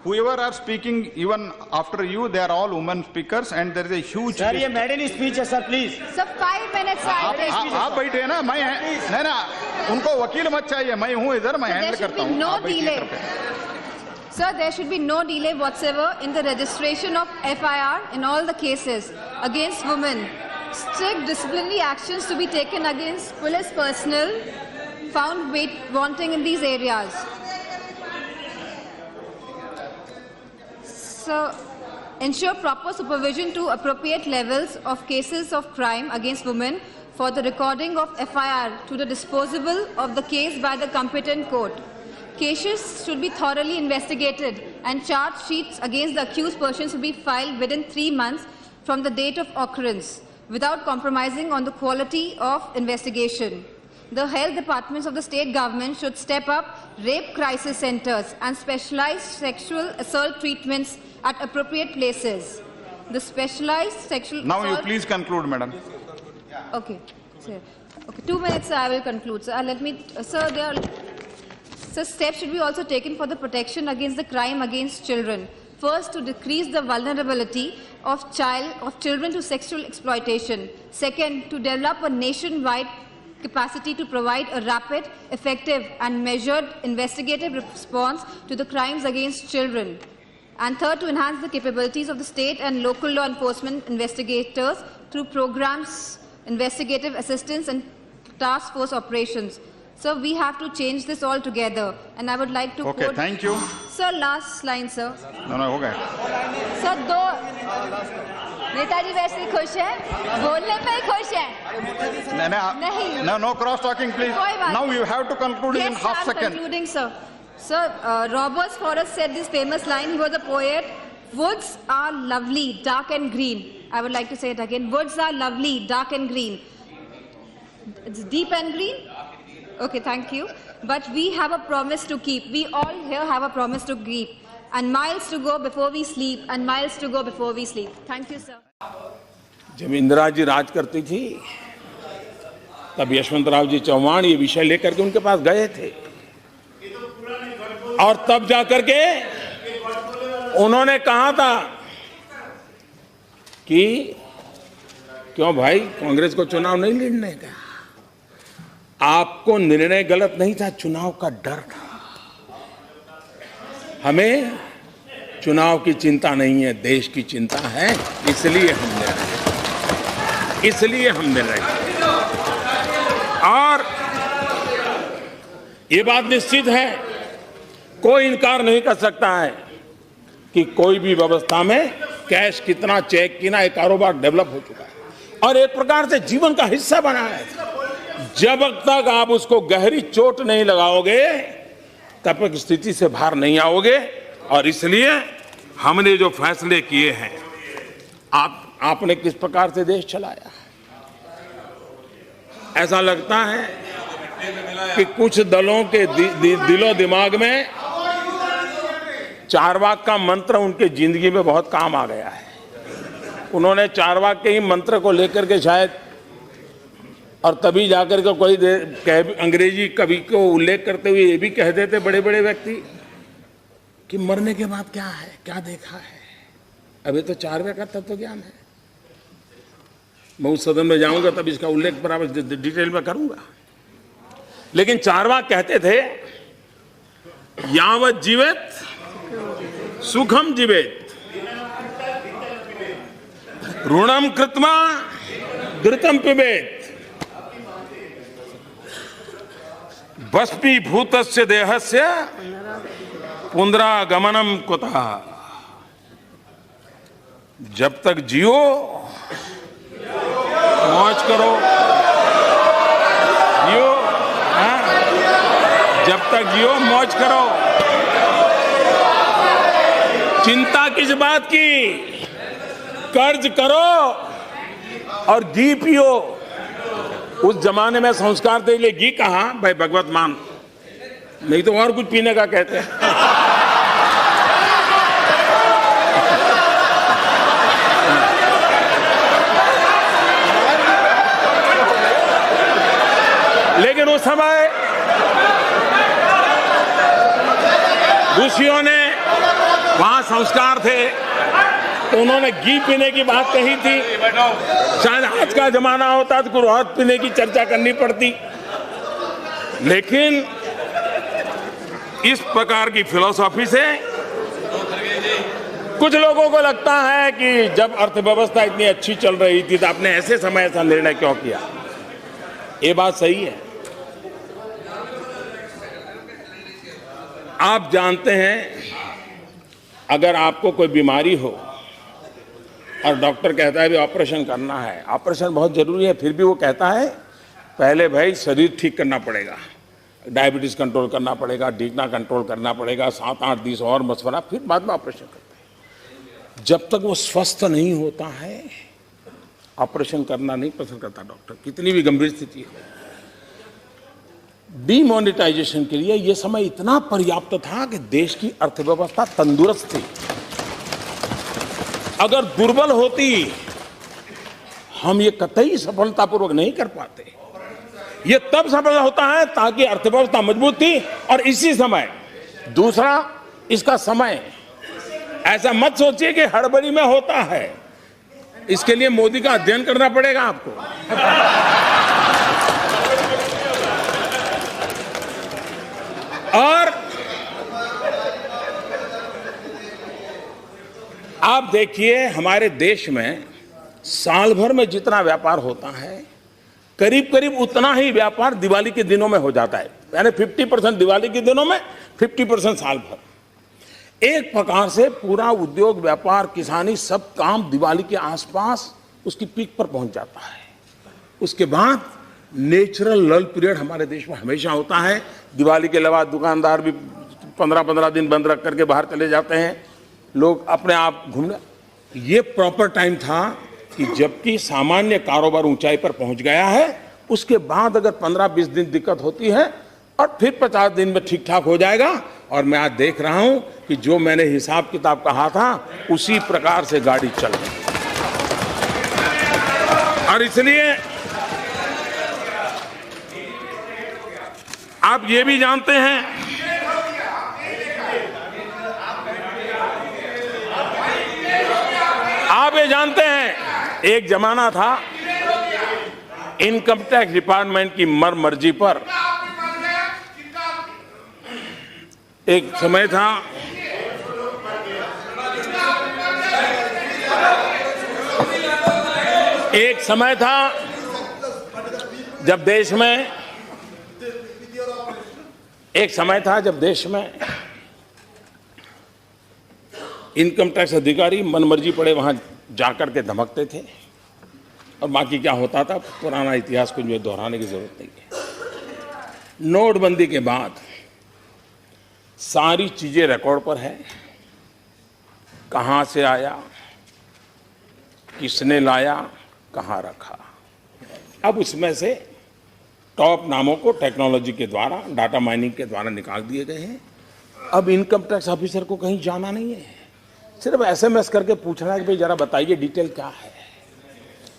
Whoever are speaking, even after you, they are all women speakers, and there is a huge. Sir ये madam speech है sir, please Sir, 5 minutes I take. आप बैठे ना, मैं नहीं ना, उनको वकील मत चाहिए, मैं हूँ इधर, मैं There हैंडल should करता be हूँ। no आप बैठिए delay. कृपया। Sir, there should be no delay whatsoever in the registration of FIR in all the cases against women. Strict disciplinary actions to be taken against police personnel found wanting in these areas. So, ensure proper supervision to appropriate levels of cases of crime against women for the recording of FIR to the disposal of the case by the competent court. Cases should be thoroughly investigated and charge sheets against the accused persons should be filed within 3 months from the date of occurrence without compromising on the quality of investigation. The health departments of the state government should step up rape crisis centers and specialized sexual assault treatments at appropriate places. The specialized sexual Now you assault... please conclude, madam. Okay. Sir. Okay. 2 minutes, I will conclude. Sir, let me, sir, steps should be also taken for the protection against the crime against children. First, to decrease the vulnerability of children to sexual exploitation. Second, to develop a nationwide capacity to provide a rapid, effective and measured investigative response to the crimes against children. And third, to enhance the capabilities of the state and local law enforcement investigators through programs, investigative assistance and task force operations. So we have to change this all together. And I would like to Okay, quote... thank you. Sir, last line, sir. No, हो गया। Sir Netaji वैसे ही खुश हैं, बोलने पे ही खुश हैं। नहीं। No cross talking, please. Now you have to conclude in half I'm second. concluding, sir. Sir, Robert Forrest said this famous line. He was a poet. Woods are lovely, dark and green. I would like to say it again. Woods are lovely, dark and green. It's deep and green? Okay, thank you. But we have a promise to keep. We all here have a promise to keep. And miles to go before we sleep. And miles to go before we sleep. Thank you, sir. जब इंदिरा जी राज करती थी, तब यशवंतराव जी चौहान ये विषय लेकर के उनके पास गए थे, और तब जाकर के उन्होंने कहा था कि क्यों भाई कांग्रेस को चुनाव नहीं लड़ने का, आपको निर्णय गलत नहीं था, चुनाव का डर था। हमें चुनाव की चिंता नहीं है, देश की चिंता है, इसलिए हमने लड़े। और ये बात निश्चित है, कोई इनकार नहीं कर सकता है कि कोई भी व्यवस्था में कैश कितना, चेक कितना, एक कारोबार डेवलप हो चुका है और एक प्रकार से जीवन का हिस्सा बना है। जब तक आप उसको गहरी चोट नहीं लगाओगे, तब तक स्थिति से बाहर नहीं आओगे। और इसलिए हमने जो फैसले किए हैं, आपने किस प्रकार से देश चलाया, ऐसा लगता है कि कुछ दलों के दिलो दिमाग में चारवाक का मंत्र उनके जिंदगी में बहुत काम आ गया है। उन्होंने चारवाक के ही मंत्र को लेकर के शायद, और तभी जाकर के कोई अंग्रेजी कवि को उल्लेख करते हुए ये भी कह देते बड़े बड़े व्यक्ति कि मरने के बाद क्या है, क्या देखा है। अभी तो चारवाक का तत्व ज्ञान है। मैं उस सदन में जाऊंगा तब इसका उल्लेख बराबर डिटेल में करूंगा। लेकिन चारवाक कहते थे, यावत जीवेत सुखम जीवेत, ऋणम कृत्वा घृतम पिबेत, भस्मीभूतस्य देहस्य पुनरागमनम कुतः। जब तक जियो मौज करो, जियो, जब तक जियो मौज करो। चिंता किस बात की, कर्ज करो और घी पियो। उस जमाने में संस्कार दे लिए घी कहा भाई, भगवत मान, नहीं तो और कुछ पीने का कहते हैं। लेकिन उस समय ऋषियों ने संस्कार थे, तो उन्होंने घी पीने की बात कही थी। शायद आज का जमाना होता तो कुछ पीने की चर्चा करनी पड़ती, लेकिन इस प्रकार की फिलॉसफी से कुछ लोगों को लगता है कि जब अर्थव्यवस्था इतनी अच्छी चल रही थी तो आपने ऐसे समय ऐसा निर्णय क्यों किया। ये बात सही है। आप जानते हैं, अगर आपको कोई बीमारी हो और डॉक्टर कहता है भी ऑपरेशन करना है, ऑपरेशन बहुत जरूरी है, फिर भी वो कहता है पहले भाई शरीर ठीक करना पड़ेगा, डायबिटीज कंट्रोल करना पड़ेगा, डीकना कंट्रोल करना पड़ेगा, 7-8 दिन और मशवरा, फिर बाद में ऑपरेशन करते हैं। जब तक वो स्वस्थ नहीं होता है ऑपरेशन करना नहीं पसंद करता डॉक्टर, कितनी भी गंभीर स्थिति हो। डीमोनेटाइजेशन के लिए यह समय इतना पर्याप्त था कि देश की अर्थव्यवस्था तंदुरुस्त थी। अगर दुर्बल होती हम ये कतई सफलतापूर्वक नहीं कर पाते। ये तब सफल होता है ताकि अर्थव्यवस्था मजबूत थी। और इसी समय दूसरा, इसका समय, ऐसा मत सोचिए कि हड़बड़ी में होता है। इसके लिए मोदी का अध्ययन करना पड़ेगा आपको। और आप देखिए, हमारे देश में साल भर में जितना व्यापार होता है, करीब करीब उतना ही व्यापार दिवाली के दिनों में हो जाता है। यानी 50% दिवाली के दिनों में, 50% साल भर। एक प्रकार से पूरा उद्योग, व्यापार, किसानी, सब काम दिवाली के आसपास उसकी पीक पर पहुंच जाता है। उसके बाद नेचुरल लल पीरियड हमारे देश में हमेशा होता है। दिवाली के अलावा दुकानदार भी 15-15 दिन बंद रख करके बाहर चले जाते हैं, लोग अपने आप घूमने। ये प्रॉपर टाइम था कि जबकि सामान्य कारोबार ऊंचाई पर पहुंच गया है, उसके बाद अगर 15-20 दिन दिक्कत होती है और फिर 50 दिन में ठीक ठाक हो जाएगा। और मैं आज देख रहा हूं कि जो मैंने हिसाब किताब कहा था उसी प्रकार से गाड़ी चल रही है। और इसलिए आप ये भी जानते हैं, आप ये जानते हैं, एक जमाना था इनकम टैक्स डिपार्टमेंट की मर्जी पर, एक समय था जब देश में इनकम टैक्स अधिकारी मनमर्जी पड़े वहां जाकर के धमकते थे और बाकी क्या होता था पुराना इतिहास को जो दोहराने की जरूरत नहीं है। नोटबंदी के बाद सारी चीजें रिकॉर्ड पर है, कहां से आया, किसने लाया, कहां रखा। अब उसमें से टॉप नामों को टेक्नोलॉजी के द्वारा, डाटा माइनिंग के द्वारा निकाल दिए गए हैं। अब इनकम टैक्स ऑफिसर को कहीं जाना नहीं है, सिर्फ एसएमएस करके पूछना है कि भाई जरा बताइए डिटेल क्या है।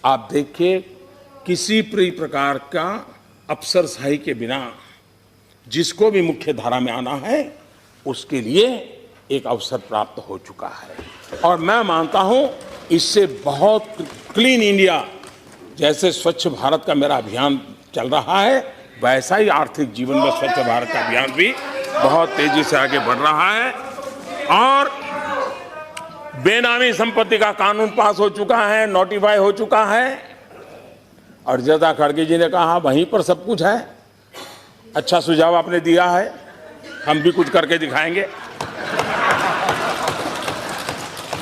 आप देखिए, किसी भी प्रकार का अफसरशाही के बिना जिसको भी मुख्य धारा में आना है उसके लिए एक अवसर प्राप्त हो चुका है। और मैं मानता हूं इससे बहुत क्लीन इंडिया, जैसे स्वच्छ भारत का मेरा अभियान चल रहा है, वैसा ही आर्थिक जीवन में स्वच्छ भारत का अभियान भी बहुत तेजी से आगे बढ़ रहा है। और बेनामी संपत्ति का कानून पास हो चुका है, नोटिफाई हो चुका है। और जैसा खड़गे जी ने कहा, वहीं पर सब कुछ है। अच्छा सुझाव आपने दिया है, हम भी कुछ करके दिखाएंगे।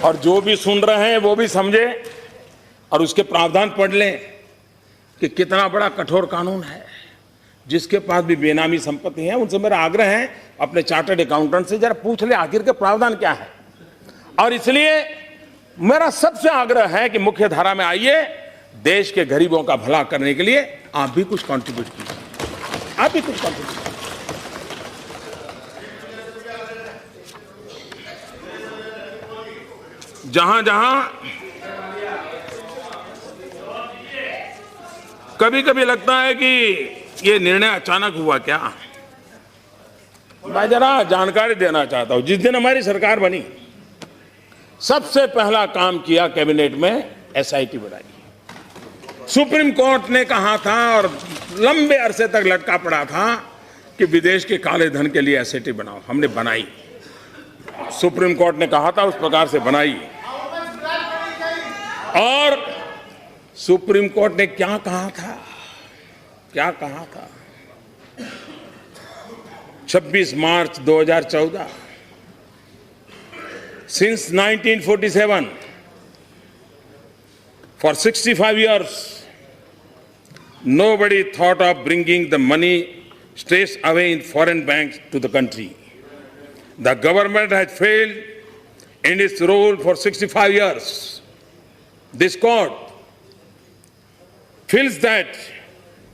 और जो भी सुन रहे हैं वो भी समझे और उसके प्रावधान पढ़ लें कि कितना बड़ा कठोर कानून है। जिसके पास भी बेनामी संपत्ति है उनसे मेरा आग्रह है, अपने चार्टर्ड अकाउंटेंट से जरा पूछ ले आखिर के प्रावधान क्या है। और इसलिए मेरा सबसे आग्रह है कि मुख्य धारा में आइए, देश के गरीबों का भला करने के लिए आप भी कुछ कंट्रीब्यूट कीजिए, आप भी कुछ कंट्रीब्यूट। जहां जहां कभी कभी लगता है कि ये निर्णय अचानक हुआ क्या, मैं जरा जानकारी देना चाहता हूं। जिस दिन हमारी सरकार बनी सबसे पहला काम किया कैबिनेट में एसआईटी बनाई। सुप्रीम कोर्ट ने कहा था और लंबे अरसे तक लटका पड़ा था कि विदेश के काले धन के लिए एसआईटी बनाओ, हमने बनाई। सुप्रीम कोर्ट ने कहा था उस प्रकार से बनाई। और सुप्रीम कोर्ट ने क्या कहा था, क्या कहा था? 26 मार्च 2014, since 1947 for 65 years nobody thought of bringing the money straight away in foreign banks to the country. The government has failed in its role for 65 years. This court feels that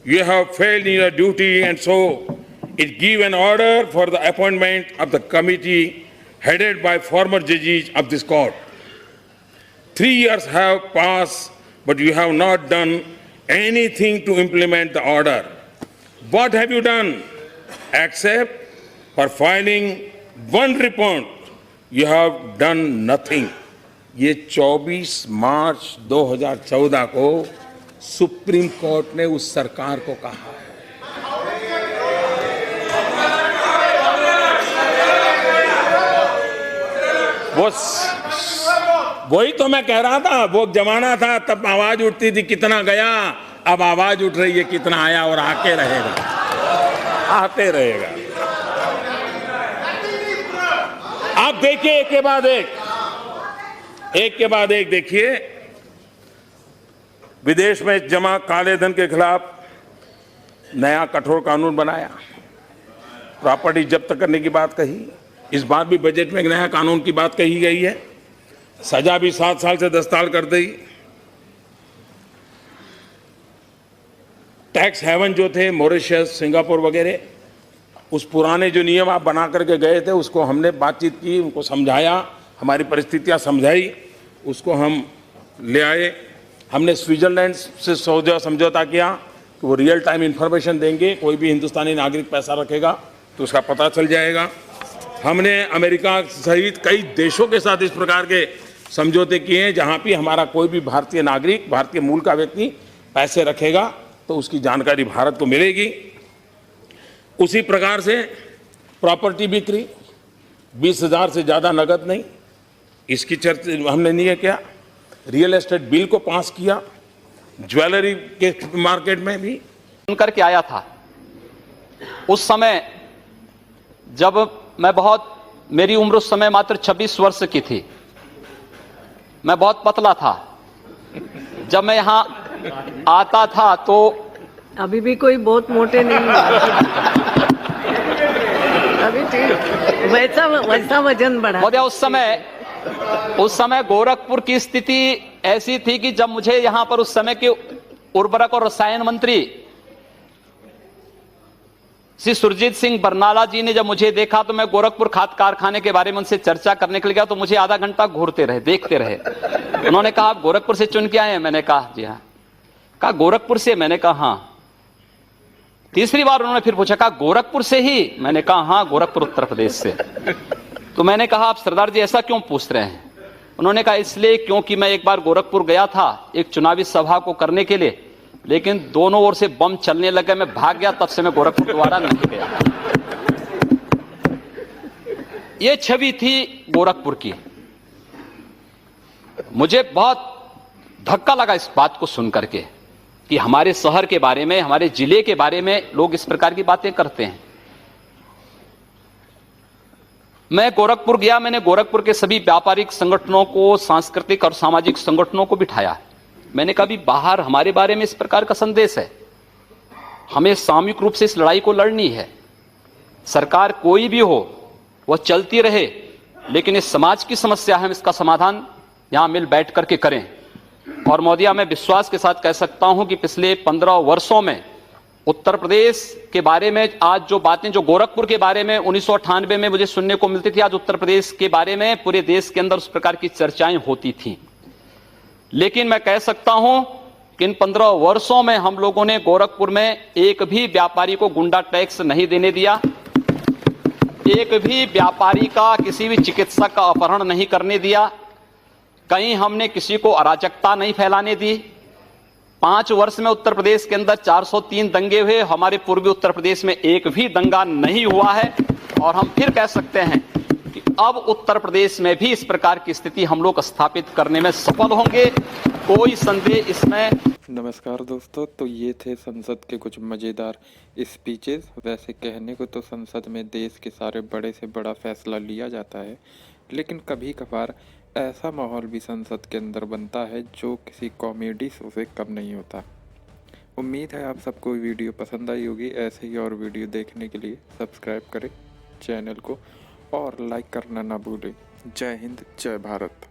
you have failed in your duty, and so it gives an order for the appointment of the committee headed by former judges of this court. 3 years have passed, but you have not done anything to implement the order. What have you done? Except for filing one report, you have done nothing. ये 24 मार्च 2014 को supreme court ने उस सरकार को कहा है। वही तो मैं कह रहा था, वो जमाना था तब आवाज उठती थी कितना गया, अब आवाज उठ रही है कितना आया, और आके रहेगा, आते रहेगा। आप देखिए एक के बाद एक देखिए, विदेश में जमा काले धन के खिलाफ नया कठोर कानून बनाया, प्रॉपर्टी जब्त करने की बात कही। इस बार भी बजट में एक नया कानून की बात कही गई है, सजा भी 7 साल से 10 साल कर दी। टैक्स हेवन जो थे मॉरिशस, सिंगापुर वगैरह, उस पुराने जो नियम आप बना करके गए थे उसको हमने बातचीत की, उनको समझाया, हमारी परिस्थितियां समझाई, उसको हम ले आए। हमने स्विट्जरलैंड से समझौता किया कि वो रियल टाइम इंफॉर्मेशन देंगे, कोई भी हिंदुस्तानी नागरिक पैसा रखेगा तो उसका पता चल जाएगा। हमने अमेरिका सहित कई देशों के साथ इस प्रकार के समझौते किए हैं, जहां भी हमारा कोई भी भारतीय नागरिक, भारतीय मूल का व्यक्ति पैसे रखेगा तो उसकी जानकारी भारत को मिलेगी। उसी प्रकार से प्रॉपर्टी बिक्री 20,000 से ज़्यादा नगद नहीं, इसकी चर्चा हमने नहीं किया। रियल एस्टेट बिल को पास किया, ज्वेलरी के मार्केट में भी सुनकर के आया था। उस समय जब मेरी उम्र उस समय मात्र 26 वर्ष की थी, मैं बहुत पतला था। जब मैं यहां आता था तो अभी भी कोई बहुत मोटे नहीं है। अभी ठीक वैसा वजन बढ़ा। महोदय, उस समय गोरखपुर की स्थिति ऐसी थी कि जब मुझे यहां पर उस समय के उर्वरक और रसायन मंत्री श्री सुरजीत सिंह बरनाला जी ने जब मुझे देखा तो मैं गोरखपुर खाद कारखाने के बारे में उनसे चर्चा करने के लिए गया, तो मुझे आधा घंटा घूरते रहे, देखते रहे। उन्होंने कहा आप गोरखपुर से चुन के आए हैं? मैंने कहा जी हाँ। कहा गोरखपुर से? मैंने कहा हाँ। तीसरी बार उन्होंने फिर पूछा, कहा गोरखपुर से ही? मैंने कहा हाँ, गोरखपुर उत्तर प्रदेश से। तो मैंने कहा आप सरदार जी ऐसा क्यों पूछ रहे हैं? उन्होंने कहा इसलिए क्योंकि मैं एक बार गोरखपुर गया था एक चुनावी सभा को करने के लिए, लेकिन दोनों ओर से बम चलने लगे, मैं भाग गया, तब से मैं गोरखपुर दोबारा नहीं गया। ये छवि थी गोरखपुर की। मुझे बहुत धक्का लगा इस बात को सुनकर के कि हमारे शहर के बारे में, हमारे जिले के बारे में लोग इस प्रकार की बातें करते हैं। मैं गोरखपुर गया, मैंने गोरखपुर के सभी व्यापारिक संगठनों को, सांस्कृतिक और सामाजिक संगठनों को बिठाया। मैंने कहा भी बाहर हमारे बारे में इस प्रकार का संदेश है, हमें सामूहिक रूप से इस लड़ाई को लड़नी है। सरकार कोई भी हो वह चलती रहे, लेकिन इस समाज की समस्या है, हम इसका समाधान यहां मिल बैठ करके करें। और महोदया, मैं विश्वास के साथ कह सकता हूं कि पिछले 15 वर्षों में उत्तर प्रदेश के बारे में आज जो बातें, जो गोरखपुर के बारे में 1998 में मुझे सुनने को मिलती थी, आज उत्तर प्रदेश के बारे में पूरे देश के अंदर उस प्रकार की चर्चाएं होती थी। लेकिन मैं कह सकता हूं कि इन 15 वर्षों में हम लोगों ने गोरखपुर में एक भी व्यापारी को गुंडा टैक्स नहीं देने दिया, एक भी व्यापारी का, किसी भी चिकित्सक का अपहरण नहीं करने दिया, कहीं हमने किसी को अराजकता नहीं फैलाने दी। 5 वर्ष में उत्तर प्रदेश के अंदर 403 दंगे हुए, हमारे पूर्वी उत्तर प्रदेश में एक भी दंगा नहीं हुआ है। और हम फिर कह सकते हैं कि अब उत्तर प्रदेश में भी इस प्रकार की स्थिति हम लोग स्थापित करने में सफल होंगे, कोई संदेह इसमें। नमस्कार दोस्तों, तो ये थे संसद के कुछ मज़ेदार स्पीचेस। वैसे कहने को तो संसद में देश के सारे बड़े से बड़ा फैसला लिया जाता है, लेकिन कभी कभार ऐसा माहौल भी संसद के अंदर बनता है जो किसी कॉमेडी शो से कम नहीं होता। उम्मीद है आप सबको वीडियो पसंद आई होगी। ऐसे ही और वीडियो देखने के लिए सब्सक्राइब करें चैनल को और लाइक करना ना भूलें। जय हिंद, जय भारत।